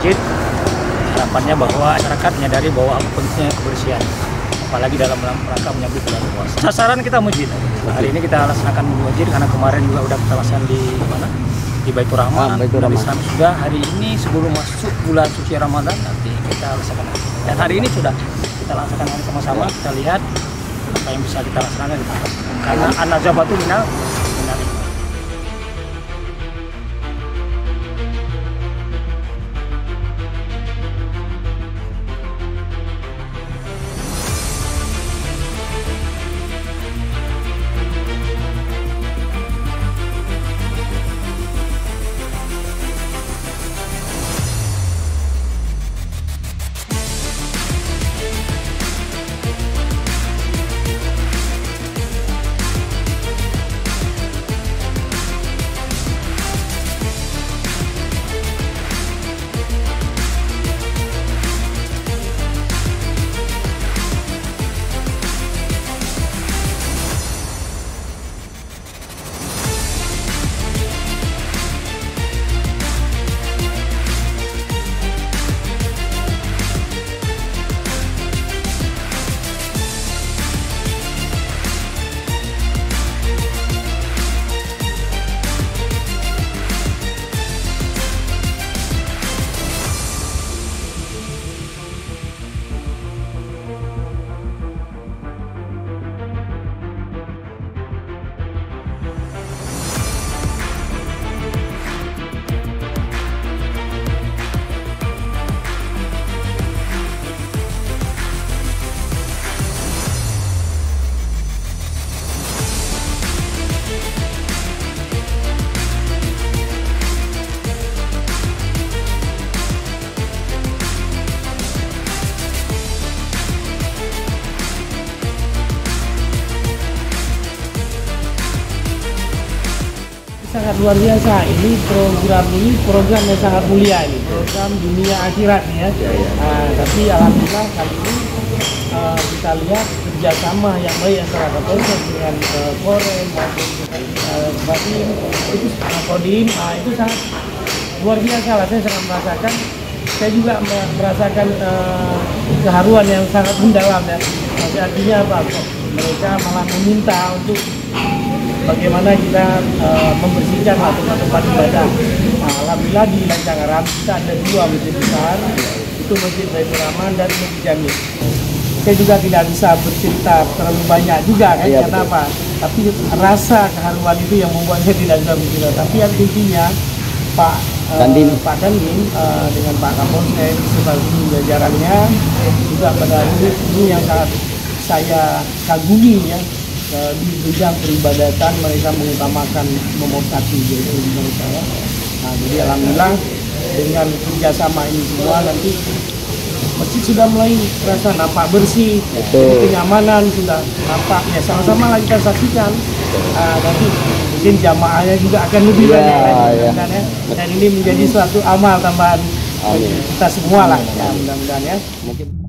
masjid. Harapannya bahwa masyarakat menyadari bahwa pentingnya kebersihan, apalagi dalam rangka menyambut bulan puasa. Sasaran kita masjid. Hari ini kita laksanakan masjid karena kemarin juga udah kita laksanakan di mana? Di Baitur Rahman. Di sana sudah hari ini sebelum masuk bulan suci Ramadan nanti kita laksanakan. Dan hari ini sudah kita laksanakan sama-sama. Kita lihat apa yang bisa kita laksanakan. Karena an-nazafatu minal iman. Sangat luar biasa, ini program yang sangat mulia, ini program dunia akhirat nih ya. Tapi alhamdulillah kali ini kita lihat kerjasama yang baik antara Kapolsek dengan Korem maupun Badim itu Kodim, itu sangat luar biasa lah. Saya sangat merasakan, saya juga merasakan keharuan yang sangat mendalam ya. Tapi artinya apa? Mereka malah meminta untuk bagaimana kita membersihkan tempat ibadah. Alhamdulillah di Lancangaram kita ada 2 masjid besar, itu Masjid Baitur Rahman dan Masjid Jami. Saya juga tidak bisa bercerita terlalu banyak juga kan, karena apa? Tapi rasa keharuan itu yang membuat saya tidak bisa bercerita. Tapi yang intinya Pak Dandim dengan Pak Kapolsek beserta jajarannya juga pada ini yang sangat saya kagumi ya. Di bidang peribadatan mereka mengutamakan nomor 1 yaitu mereka ya. Jadi alhamdulillah dengan kerjasama ini semua nanti masjid sudah mulai terasa nampak bersih, kenyamanan sudah nampak ya, sama-sama lah kita saksikan. Nanti mungkin jamaahnya juga akan lebih banyak lagi ya. Dan ini menjadi suatu amal tambahan kita semua lah ya, mudah-mudahan ya. Mungkin